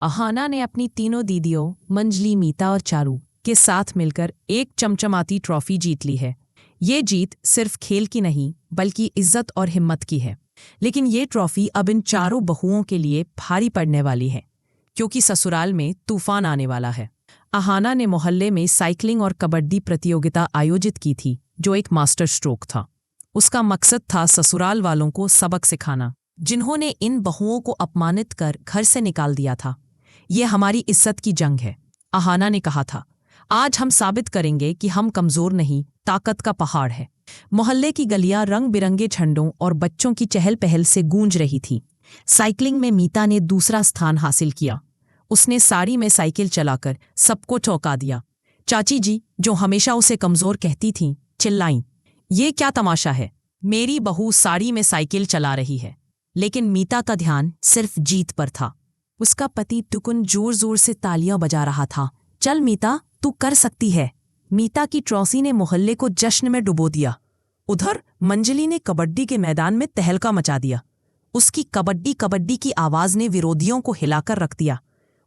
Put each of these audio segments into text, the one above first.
अहाना ने अपनी तीनों दीदियों मंजली, मीता और चारू के साथ मिलकर एक चमचमाती ट्रॉफी जीत ली है। ये जीत सिर्फ खेल की नहीं बल्कि इज्जत और हिम्मत की है। लेकिन ये ट्रॉफी अब इन चारों बहुओं के लिए भारी पड़ने वाली है, क्योंकि ससुराल में तूफान आने वाला है। अहाना ने मोहल्ले में साइकिलिंग और कबड्डी प्रतियोगिता आयोजित की थी, जो एक मास्टर स्ट्रोक था। उसका मकसद था ससुराल वालों को सबक सिखाना, जिन्होंने इन बहुओं को अपमानित कर घर से निकाल दिया था। ये हमारी इज्जत की जंग है, अहाना ने कहा था। आज हम साबित करेंगे कि हम कमजोर नहीं, ताकत का पहाड़ है। मोहल्ले की गलियां रंग बिरंगे झंडों और बच्चों की चहल पहल से गूंज रही थी। साइकिलिंग में मीता ने दूसरा स्थान हासिल किया। उसने साड़ी में साइकिल चलाकर सबको चौंका दिया। चाची जी, जो हमेशा उसे कमजोर कहती थीं, चिल्लाईं, ये क्या तमाशा है? मेरी बहू साड़ी में साइकिल चला रही है। लेकिन मीता का ध्यान सिर्फ जीत पर था। उसका पति टुकुन जोर जोर से तालियां बजा रहा था। चल मीता, तू कर सकती है। मीता की ट्रॉफी ने मोहल्ले को जश्न में डुबो दिया। उधर मंजली ने कबड्डी के मैदान में तहलका मचा दिया। उसकी कबड्डी कबड्डी की आवाज ने विरोधियों को हिलाकर रख दिया।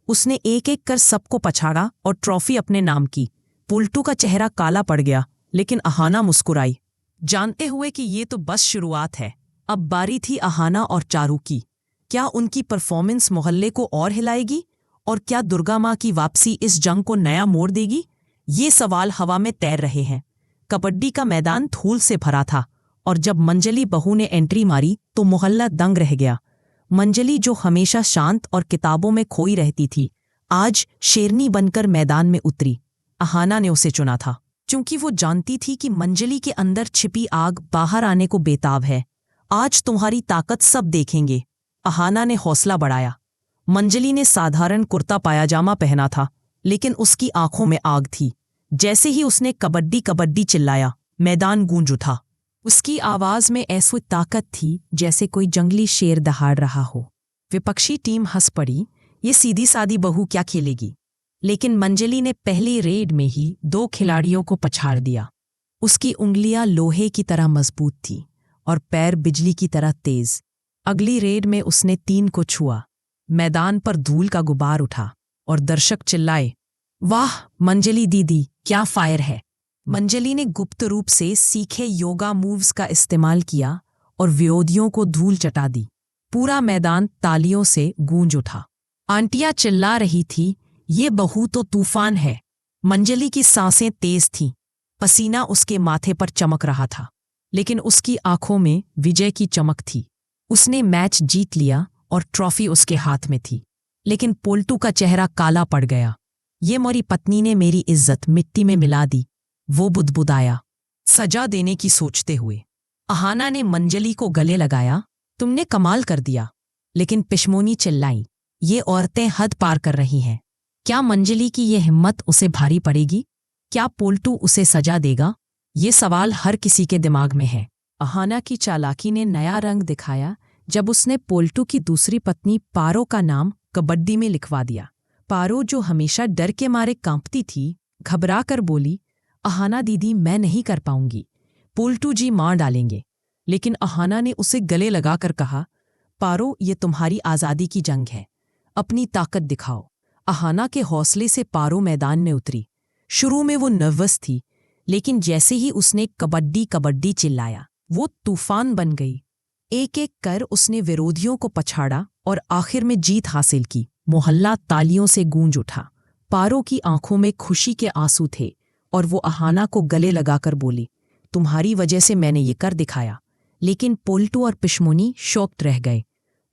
उसने एक एक कर सबको पछाड़ा और ट्रॉफी अपने नाम की। पुलटू का चेहरा काला पड़ गया, लेकिन अहाना मुस्कुराई, जानते हुए कि ये तो बस शुरुआत है। अब बारी थी अहाना और चारू की। क्या उनकी परफॉर्मेंस मोहल्ले को और हिलाएगी? और क्या दुर्गा माँ की वापसी इस जंग को नया मोड़ देगी? ये सवाल हवा में तैर रहे हैं। कबड्डी का मैदान धूल से भरा था, और जब मंजली बहू ने एंट्री मारी तो मोहल्ला दंग रह गया। मंजली, जो हमेशा शांत और किताबों में खोई रहती थी, आज शेरनी बनकर मैदान में उतरी। अहाना ने उसे चुना था, क्योंकि वो जानती थी कि मंजली के अंदर छिपी आग बाहर आने को बेताब है। आज तुम्हारी ताकत सब देखेंगे। अहाना ने हौसला बढ़ाया। मंजली ने साधारण कुर्ता पायजामा पहना था, लेकिन उसकी आंखों में आग थी। जैसे ही उसने कबड्डी कबड्डी चिल्लाया, मैदान गूंज उठा। उसकी आवाज में ऐसी ताकत थी जैसे कोई जंगली शेर दहाड़ रहा हो। विपक्षी टीम हंस पड़ी, ये सीधी सादी बहू क्या खेलेगी? लेकिन मंजली ने पहली रेड में ही 2 खिलाड़ियों को पछाड़ दिया। उसकी उंगलियां लोहे की तरह मजबूत थी और पैर बिजली की तरह तेज। अगली रेड में उसने 3 को छुआ। मैदान पर धूल का गुबार उठा और दर्शक चिल्लाए, वाह मंजली दीदी, क्या फायर है। मंजली ने गुप्त रूप से सीखे योगा मूव्स का इस्तेमाल किया और विरोधियों को धूल चटा दी। पूरा मैदान तालियों से गूंज उठा। आंटियां चिल्ला रही थी, ये बहू तो तूफान है। मंजली की सांसें तेज थीं, पसीना उसके माथे पर चमक रहा था, लेकिन उसकी आंखों में विजय की चमक थी। उसने मैच जीत लिया और ट्रॉफी उसके हाथ में थी। लेकिन पोल्टू का चेहरा काला पड़ गया। ये मेरी पत्नी ने मेरी इज्जत मिट्टी में मिला दी, वो बुदबुदाया, सजा देने की सोचते हुए। अहाना ने मंजली को गले लगाया, तुमने कमाल कर दिया। लेकिन पिशमोनी चिल्लाई, ये औरतें हद पार कर रही हैं। क्या मंजली की ये हिम्मत उसे भारी पड़ेगी? क्या पोल्टू उसे सजा देगा? ये सवाल हर किसी के दिमाग में है। अहाना की चालाकी ने नया रंग दिखाया जब उसने पोल्टू की दूसरी पत्नी पारो का नाम कबड्डी में लिखवा दिया। पारो, जो हमेशा डर के मारे कांपती थी, घबरा कर बोली, अहाना दीदी, मैं नहीं कर पाऊंगी। पोल्टू जी मार डालेंगे। लेकिन अहाना ने उसे गले लगाकर कहा, पारो, ये तुम्हारी आज़ादी की जंग है, अपनी ताकत दिखाओ। अहाना के हौसले से पारो मैदान में उतरी। शुरू में वो नर्वस थी, लेकिन जैसे ही उसने कबड्डी कबड्डी चिल्लाया, वो तूफान बन गई। एक एक कर उसने विरोधियों को पछाड़ा और आखिर में जीत हासिल की। मोहल्ला तालियों से गूंज उठा। पारो की आंखों में खुशी के आंसू थे और वो अहाना को गले लगाकर बोली, तुम्हारी वजह से मैंने ये कर दिखाया। लेकिन पोल्टू और पिशमोनी शॉक्ड रह गए।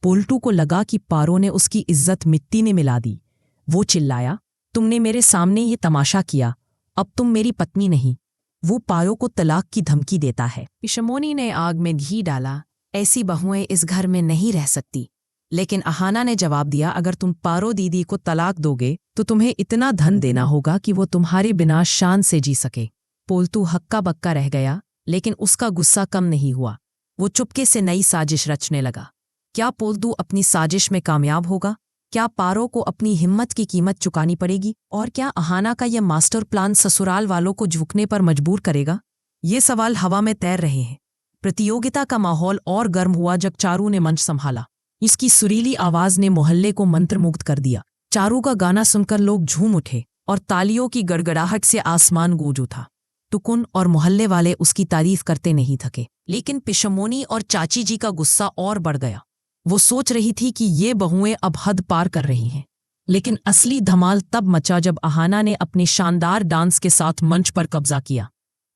पोल्टू को लगा कि पारो ने उसकी इज्जत मिट्टी में मिला दी। वो चिल्लाया, तुमने मेरे सामने ये तमाशा किया, अब तुम मेरी पत्नी नहीं। वो पारो को तलाक की धमकी देता है। पिशमोनी ने आग में घी डाला, ऐसी बहुएं इस घर में नहीं रह सकती। लेकिन अहाना ने जवाब दिया, अगर तुम पारो दीदी को तलाक दोगे तो तुम्हें इतना धन देना होगा कि वो तुम्हारे बिना शान से जी सके। पोल्टू हक्का बक्का रह गया, लेकिन उसका गुस्सा कम नहीं हुआ। वो चुपके से नई साजिश रचने लगा। क्या पोल्टू अपनी साजिश में कामयाब होगा? क्या पारो को अपनी हिम्मत की कीमत चुकानी पड़ेगी? और क्या अहाना का यह मास्टर प्लान ससुराल वालों को झुकने पर मजबूर करेगा? ये सवाल हवा में तैर रहे हैं। प्रतियोगिता का माहौल और गर्म हुआ जब चारू ने मंच संभाला। इसकी सुरीली आवाज ने मोहल्ले को मंत्रमुग्ध कर दिया। चारू का गाना सुनकर लोग झूम उठे और तालियों की गड़गड़ाहट से आसमान गूंज उठा। टुकुन और मोहल्ले वाले उसकी तारीफ करते नहीं थके, लेकिन पिशमोनी और चाची जी का गुस्सा और बढ़ गया। वो सोच रही थी कि ये बहुएं अब हद पार कर रही हैं। लेकिन असली धमाल तब मचा जब अहाना ने अपने शानदार डांस के साथ मंच पर कब्जा किया।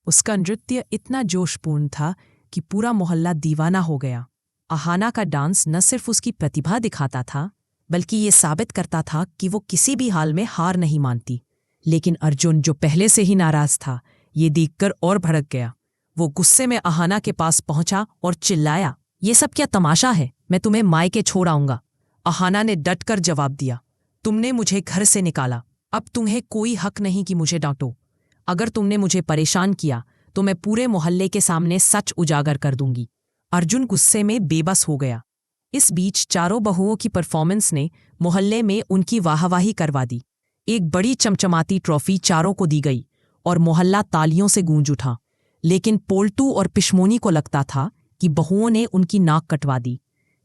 उसका नृत्य इतना जोशपूर्ण था कि पूरा मोहल्ला दीवाना हो गया। अहाना का डांस न सिर्फ उसकी प्रतिभा दिखाता था, बल्कि ये साबित करता था कि वो किसी भी हाल में हार नहीं मानती। लेकिन अर्जुन, जो पहले से ही नाराज था, ये देखकर और भड़क गया। वो गुस्से में अहाना के पास पहुंचा और चिल्लाया, ये सब क्या तमाशा है? मैं तुम्हें मायके छोड़ आऊंगा। अहाना ने डटकर जवाब दिया, तुमने मुझे घर से निकाला, अब तुम्हें कोई हक नहीं कि मुझे डांटो। अगर तुमने मुझे परेशान किया तो मैं पूरे मोहल्ले के सामने सच उजागर कर दूंगी। अर्जुन गुस्से में बेबस हो गया। इस बीच चारों बहुओं की परफॉर्मेंस ने मोहल्ले में उनकी वाहवाही करवा दी। एक बड़ी चमचमाती ट्रॉफी चारों को दी गई और मोहल्ला तालियों से गूंज उठा। लेकिन पोल्टू और पिशमोनी को लगता था कि बहुओं ने उनकी नाक कटवा दी।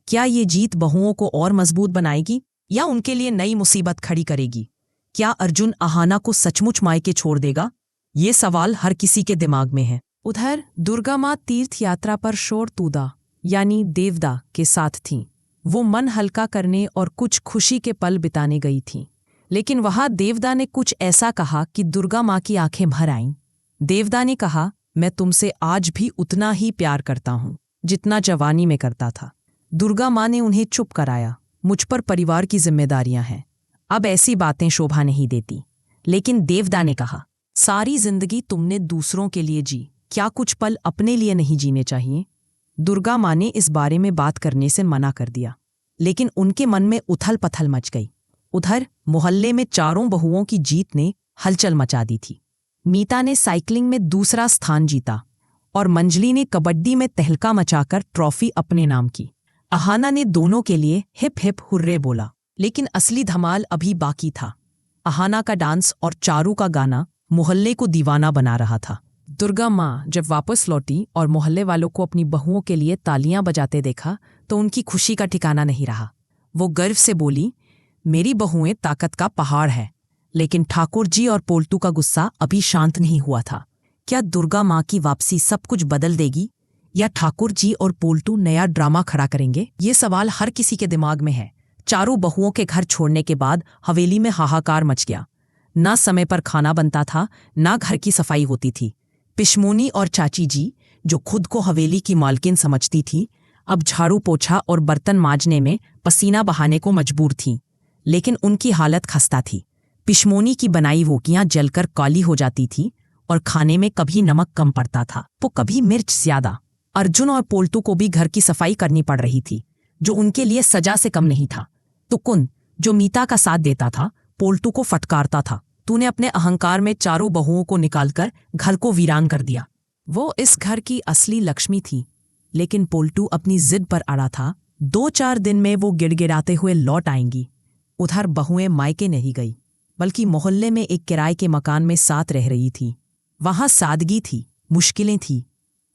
क्या ये जीत बहुओं को और मजबूत बनाएगी या उनके लिए नई मुसीबत खड़ी करेगी? क्या अर्जुन अहाना को सचमुच मायके छोड़ देगा? ये सवाल हर किसी के दिमाग में है। उधर दुर्गा माँ तीर्थ यात्रा पर शोर तूदा यानी देवदा के साथ थीं। वो मन हल्का करने और कुछ खुशी के पल बिताने गई थीं। लेकिन वहां देवदा ने कुछ ऐसा कहा कि दुर्गा माँ की आंखें भर आईं। देवदा ने कहा, मैं तुमसे आज भी उतना ही प्यार करता हूं जितना जवानी में करता था। दुर्गा माँ ने उन्हें चुप कराया, मुझ पर परिवार की जिम्मेदारियां हैं, अब ऐसी बातें शोभा नहीं देती। लेकिन देवदा ने कहा, सारी जिंदगी तुमने दूसरों के लिए जी, क्या कुछ पल अपने लिए नहीं जीने चाहिए? दुर्गा माँ ने इस बारे में बात करने से मना कर दिया, लेकिन उनके मन में उथल पथल मच गई। उधर मोहल्ले में चारों बहुओं की जीत ने हलचल मचा दी थी। मीता ने साइकिलिंग में दूसरा स्थान जीता और मंजली ने कबड्डी में तहलका मचाकर ट्रॉफी अपने नाम की। अहाना ने दोनों के लिए हिप हिप हुर्रे बोला। लेकिन असली धमाल अभी बाकी था। अहाना का डांस और चारू का गाना मोहल्ले को दीवाना बना रहा था। दुर्गा माँ जब वापस लौटी और मोहल्ले वालों को अपनी बहुओं के लिए तालियां बजाते देखा तो उनकी खुशी का ठिकाना नहीं रहा। वो गर्व से बोली, मेरी बहुएं ताकत का पहाड़ है। लेकिन ठाकुर जी और पोल्टू का गुस्सा अभी शांत नहीं हुआ था। क्या दुर्गा माँ की वापसी सब कुछ बदल देगी या ठाकुर जी और पोल्टू नया ड्रामा खड़ा करेंगे? ये सवाल हर किसी के दिमाग में है। चारों बहुओं के घर छोड़ने के बाद हवेली में हाहाकार मच गया। ना समय पर खाना बनता था, ना घर की सफाई होती थी। पिशमोनी और चाची जी, जो खुद को हवेली की मालकिन समझती थी, अब झाड़ू पोछा और बर्तन मांजने में पसीना बहाने को मजबूर थीं। लेकिन उनकी हालत खस्ता थी। पिशमोनी की बनाई रोटियां जलकर काली हो जाती थी और खाने में कभी नमक कम पड़ता था तो कभी मिर्च ज्यादा। अर्जुन और पोल्टू को भी घर की सफाई करनी पड़ रही थी, जो उनके लिए सजा से कम नहीं था। टुकुन, जो मीता का साथ देता था, पोल्टू को फटकारता था, तूने अपने अहंकार में चारों बहुओं को निकालकर घर को वीरान कर दिया। वो इस घर की असली लक्ष्मी थी। लेकिन पोल्टू अपनी जिद पर अड़ा था। 2-4 दिन में वो गिड़गिड़ाते हुए लौट आएंगी। उधर बहुएं मायके नहीं गई, बल्कि मोहल्ले में एक किराए के मकान में साथ रह रही थी। वहां सादगी थी, मुश्किलें थी,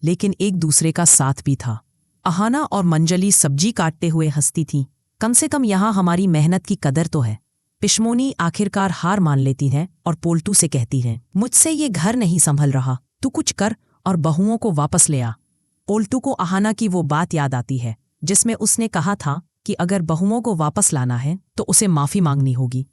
लेकिन एक दूसरे का साथ भी था। अहाना और मंजली सब्जी काटते हुए हंसती थीं। कम से कम यहाँ हमारी मेहनत की कदर तो है। पिशमोनी आखिरकार हार मान लेती है और पोल्टू से कहती है, मुझसे ये घर नहीं संभल रहा, तू कुछ कर और बहुओं को वापस ले आ। पोल्टू को अहाना की वो बात याद आती है जिसमें उसने कहा था कि अगर बहुओं को वापस लाना है तो उसे माफी मांगनी होगी।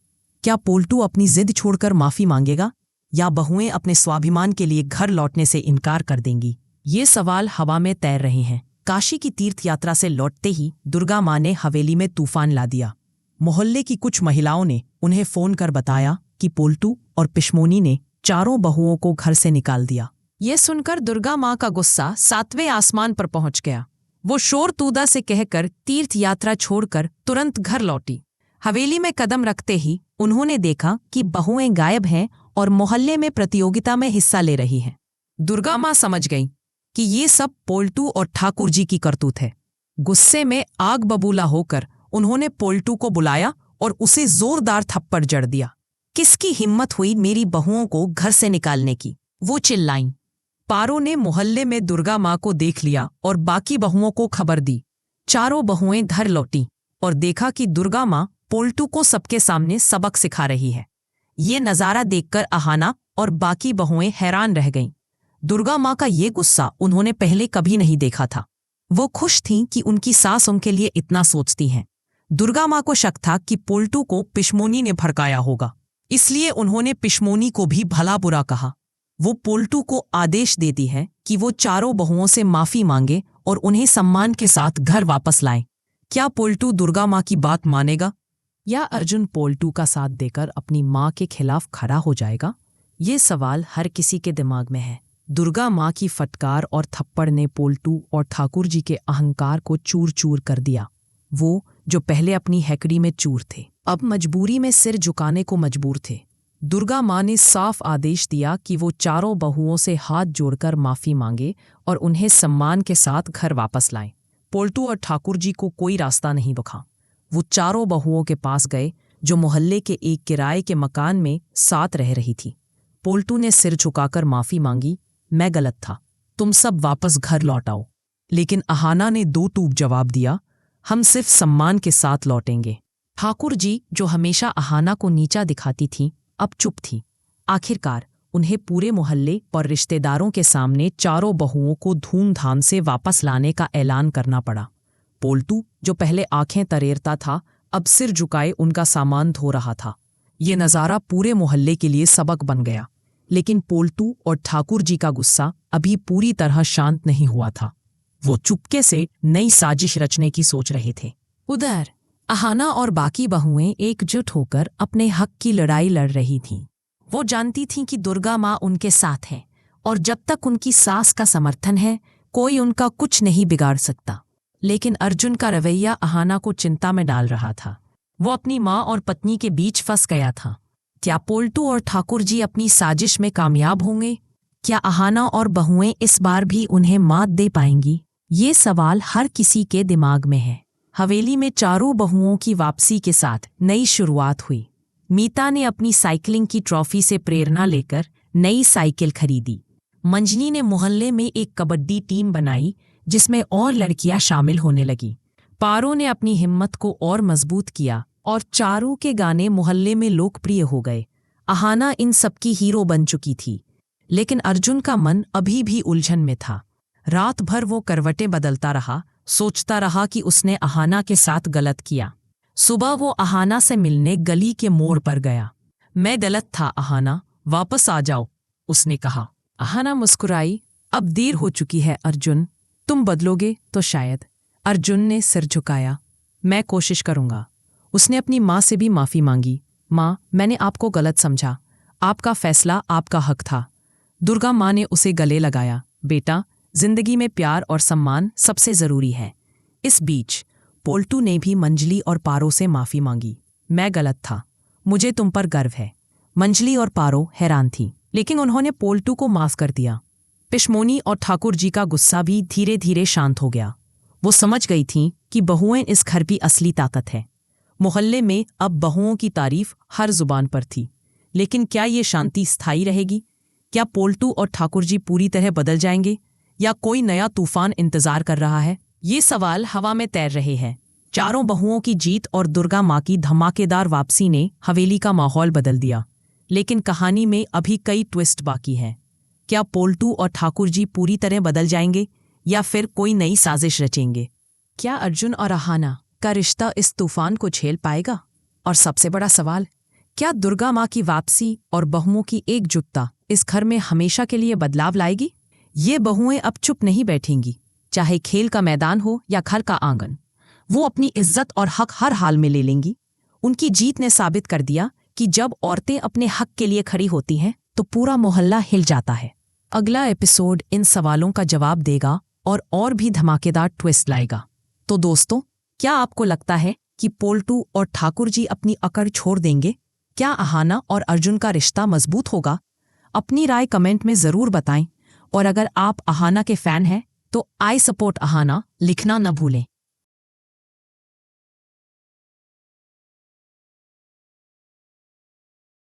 क्या पोल्टू अपनी जिद छोड़कर माफी मांगेगा या बहुएं अपने स्वाभिमान के लिए घर लौटने से इनकार कर देंगी? ये सवाल हवा में तैर रहे हैं। काशी की तीर्थ यात्रा से लौटते ही दुर्गा माँ ने हवेली में तूफान ला दिया। मोहल्ले की कुछ महिलाओं ने उन्हें फोन कर बताया कि पोल्टू और पिशमोनी ने चारों बहुओं को घर से निकाल दिया। ये सुनकर दुर्गा माँ का गुस्सा 7वें आसमान पर पहुंच गया। वो शोर तूदा से कहकर तीर्थ यात्रा छोड़कर तुरंत घर लौटी। हवेली में कदम रखते ही उन्होंने देखा कि बहुएं गायब हैं और मोहल्ले में प्रतियोगिता में हिस्सा ले रही हैं। दुर्गा माँ समझ गई कि ये सब पोल्टू और ठाकुर जी की करतूत है। गुस्से में आग बबूला होकर उन्होंने पोल्टू को बुलाया और उसे जोरदार थप्पड़ जड़ दिया। किसकी हिम्मत हुई मेरी बहुओं को घर से निकालने की? वो चिल्लाईं। पारो ने मोहल्ले में दुर्गा माँ को देख लिया और बाकी बहुओं को खबर दी। चारों बहुएं घर लौटी और देखा कि दुर्गा माँ पोल्टू को सबके सामने सबक सिखा रही है। ये नज़ारा देखकर अहाना और बाकी बहुएं हैरान रह गईं। दुर्गा माँ का ये गुस्सा उन्होंने पहले कभी नहीं देखा था। वो खुश थीं कि उनकी सास उनके लिए इतना सोचती हैं। दुर्गा माँ को शक था कि पोल्टू को पिशमोनी ने भड़काया होगा, इसलिए उन्होंने पिशमोनी को भी भला बुरा कहा। वो पोल्टू को आदेश देती है कि वो चारों बहुओं से माफी मांगे और उन्हें सम्मान के साथ घर वापस लाएं। क्या पोल्टू दुर्गा माँ की बात मानेगा, या अर्जुन पोल्टू का साथ देकर अपनी माँ के खिलाफ खड़ा हो जाएगा? ये सवाल हर किसी के दिमाग में है। दुर्गा माँ की फटकार और थप्पड़ ने पोल्टू और ठाकुर जी के अहंकार को चूर चूर कर दिया। वो जो पहले अपनी हैकड़ी में चूर थे, अब मजबूरी में सिर झुकाने को मजबूर थे। दुर्गा माँ ने साफ आदेश दिया कि वो चारों बहुओं से हाथ जोड़कर माफी मांगे और उन्हें सम्मान के साथ घर वापस लाएं। पोल्टू और ठाकुर जी को कोई रास्ता नहीं बखा। वो चारों बहुओं के पास गए जो मोहल्ले के एक किराए के मकान में साथ रह रही थी। पोल्टू ने सिर झुकाकर माफी मांगी, मैं गलत था, तुम सब वापस घर लौट आओ। लेकिन अहाना ने दो टूक जवाब दिया, हम सिर्फ सम्मान के साथ लौटेंगे। ठाकुर जी, जो हमेशा अहाना को नीचा दिखाती थीं, अब चुप थी। आखिरकार उन्हें पूरे मोहल्ले और रिश्तेदारों के सामने चारों बहुओं को धूमधाम से वापस लाने का ऐलान करना पड़ा। पोल्टू, जो पहले आंखें तरेरता था, अब सिर झुकाए उनका सामान धो रहा था। ये नज़ारा पूरे मोहल्ले के लिए सबक बन गया। लेकिन पोल्टू और ठाकुर जी का गुस्सा अभी पूरी तरह शांत नहीं हुआ था। वो चुपके से नई साजिश रचने की सोच रहे थे। उधर अहाना और बाकी बहुएं एकजुट होकर अपने हक की लड़ाई लड़ रही थीं। वो जानती थीं कि दुर्गा माँ उनके साथ है और जब तक उनकी सास का समर्थन है, कोई उनका कुछ नहीं बिगाड़ सकता। लेकिन अर्जुन का रवैया अहाना को चिंता में डाल रहा था। वो अपनी माँ और पत्नी के बीच फंस गया था। क्या पोल्टू और ठाकुर जी अपनी साजिश में कामयाब होंगे? क्या अहाना और बहुएं इस बार भी उन्हें मात दे पाएंगी? ये सवाल हर किसी के दिमाग में है। हवेली में चारों बहुओं की वापसी के साथ नई शुरुआत हुई। मीता ने अपनी साइकिलिंग की ट्रॉफी से प्रेरणा लेकर नई साइकिल खरीदी। मंजनी ने मोहल्ले में एक कबड्डी टीम बनाई जिसमें और लड़कियां शामिल होने लगी। पारो ने अपनी हिम्मत को और मजबूत किया और चारों के गाने मोहल्ले में लोकप्रिय हो गए। अहाना इन सबकी हीरो बन चुकी थी, लेकिन अर्जुन का मन अभी भी उलझन में था। रात भर वो करवटें बदलता रहा, सोचता रहा कि उसने अहाना के साथ गलत किया। सुबह वो अहाना से मिलने गली के मोड़ पर गया। मैं गलत था अहाना, वापस आ जाओ, उसने कहा। अहाना मुस्कुराई, अब देर हो चुकी है अर्जुन, तुम बदलोगे तो शायद। अर्जुन ने सिर झुकाया, मैं कोशिश करूंगा। उसने अपनी माँ से भी माफ़ी मांगी। माँ, मैंने आपको गलत समझा, आपका फैसला आपका हक था। दुर्गा माँ ने उसे गले लगाया, बेटा, जिंदगी में प्यार और सम्मान सबसे ज़रूरी है। इस बीच पोल्टू ने भी मंजली और पारो से माफ़ी मांगी। मैं गलत था, मुझे तुम पर गर्व है। मंजली और पारो हैरान थी, लेकिन उन्होंने पोल्टू को माफ़ कर दिया। पिशमोनी और ठाकुर जी का गुस्सा भी धीरे धीरे शांत हो गया। वो समझ गई थीं कि बहुएं इस घर की असली ताकत है। मोहल्ले में अब बहुओं की तारीफ हर जुबान पर थी। लेकिन क्या ये शांति स्थायी रहेगी? क्या पोल्टू और ठाकुर जी पूरी तरह बदल जाएंगे या कोई नया तूफान इंतजार कर रहा है? ये सवाल हवा में तैर रहे हैं। चारों बहुओं की जीत और दुर्गा माँ की धमाकेदार वापसी ने हवेली का माहौल बदल दिया। लेकिन कहानी में अभी कई ट्विस्ट बाकी हैं। क्या पोल्टू और ठाकुर जी पूरी तरह बदल जाएंगे या फिर कोई नई साजिश रचेंगे? क्या अर्जुन और अहाना का रिश्ता इस तूफान को झेल पाएगा? और सबसे बड़ा सवाल, क्या दुर्गा माँ की वापसी और बहुओं की एकजुटता इस घर में हमेशा के लिए बदलाव लाएगी? ये बहुएं अब चुप नहीं बैठेंगी, चाहे खेल का मैदान हो या घर का आंगन। वो अपनी इज्जत और हक हर हाल में ले लेंगी। उनकी जीत ने साबित कर दिया कि जब औरतें अपने हक के लिए खड़ी होती हैं तो पूरा मोहल्ला हिल जाता है। अगला एपिसोड इन सवालों का जवाब देगा और भी धमाकेदार ट्विस्ट लाएगा। तो दोस्तों, क्या आपको लगता है कि पोल्टू और ठाकुर जी अपनी अकड़ छोड़ देंगे? क्या अहाना और अर्जुन का रिश्ता मजबूत होगा? अपनी राय कमेंट में ज़रूर बताएं। और अगर आप अहाना के फैन हैं तो आई सपोर्ट अहाना लिखना न भूलें।